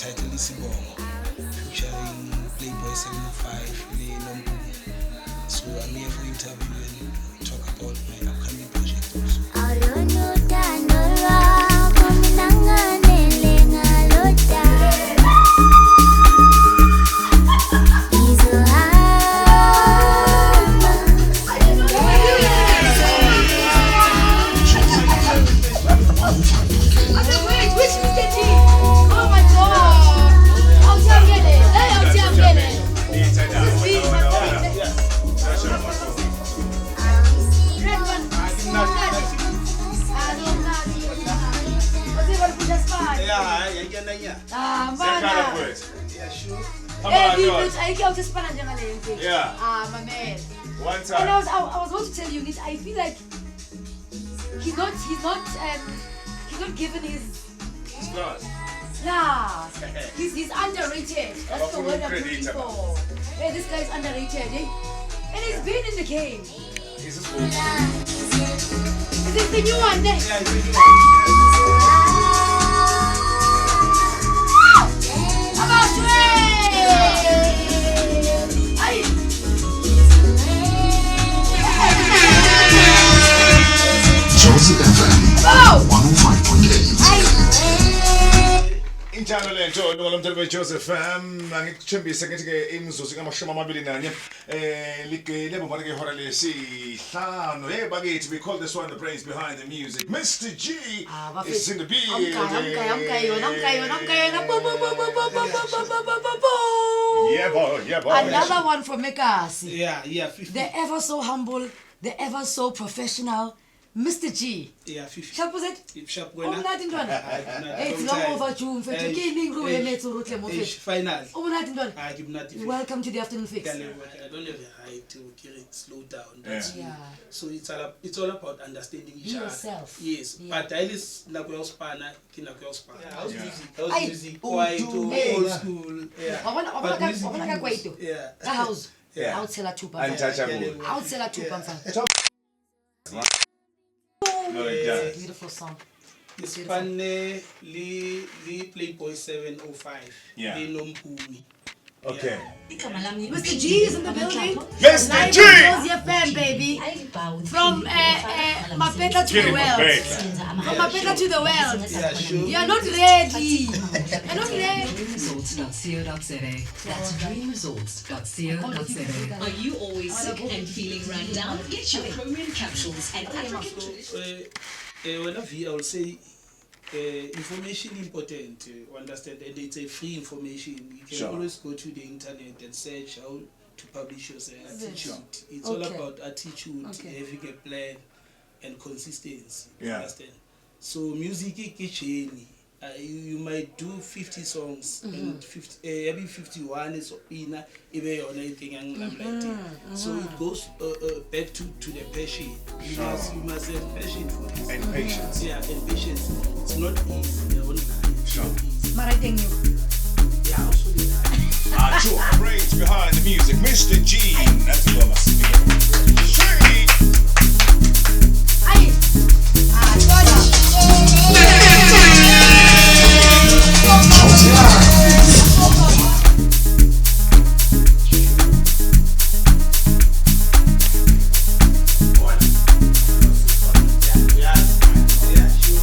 title ISIBONGO, featuring Playboy 705, so I'm here for interview and talk about my upcoming project also. Yeah. My man. One time. And I was about to tell you, I feel like he's not given his class. Yeah. He's underrated. That's the word I'm looking for. Hey, this guy's underrated, eh? And he's been in the game. He's a school. Is this the new one then? Yeah, he's the new one. Jozi FM 105.8. Injalo lento ngolomthelo Jozi FM angikuthembise ngithi ke imizuzu ka24 ligele bomane ke hora lesihlanu bakithi we call this one the brains behind the music. Mr. G is in the building. Yeah boy. Another one from Mekasi. Yeah. The ever so humble, the ever so professional Mr. G. Yeah, 50. Sharp was it? Sharp It's long overdue. Final. Welcome to the afternoon fix. I don't have a right to slow down. So it's all about understanding each other. Yourself. Yes. But at least How's music? Quiet, old school. Yeah. House. I'll tell her 2 pounds. Untouchable. I'll tell her 2 pounds. No, it does. Beautiful song. It's funny, Playboy 705. Yeah. Nompumi. Okay. Mr. G is in the building. Mr. G! Jozi FM, baby. From Mapeta to the world. From Mapeta to the world. Yeah, sure. You're not ready. You're not ready. Dreamresorts.co.za. That's dreamresorts.co.za. Are you always sick and feeling run down? Get your chromium capsules and African. When I will say information important, understand, and it's a free information. You can always go to the internet and search how to publish your attitude. It's all about attitude, having a plan, and consistency. Understand? So music kitchen. You might do 50 songs and every 51 is in even on anything so it goes back to the passion. You must have passion for this. And patience. Yeah, and patience. It's not easy. Marating you. Yeah, also the brains behind the music. Mr. G. That's the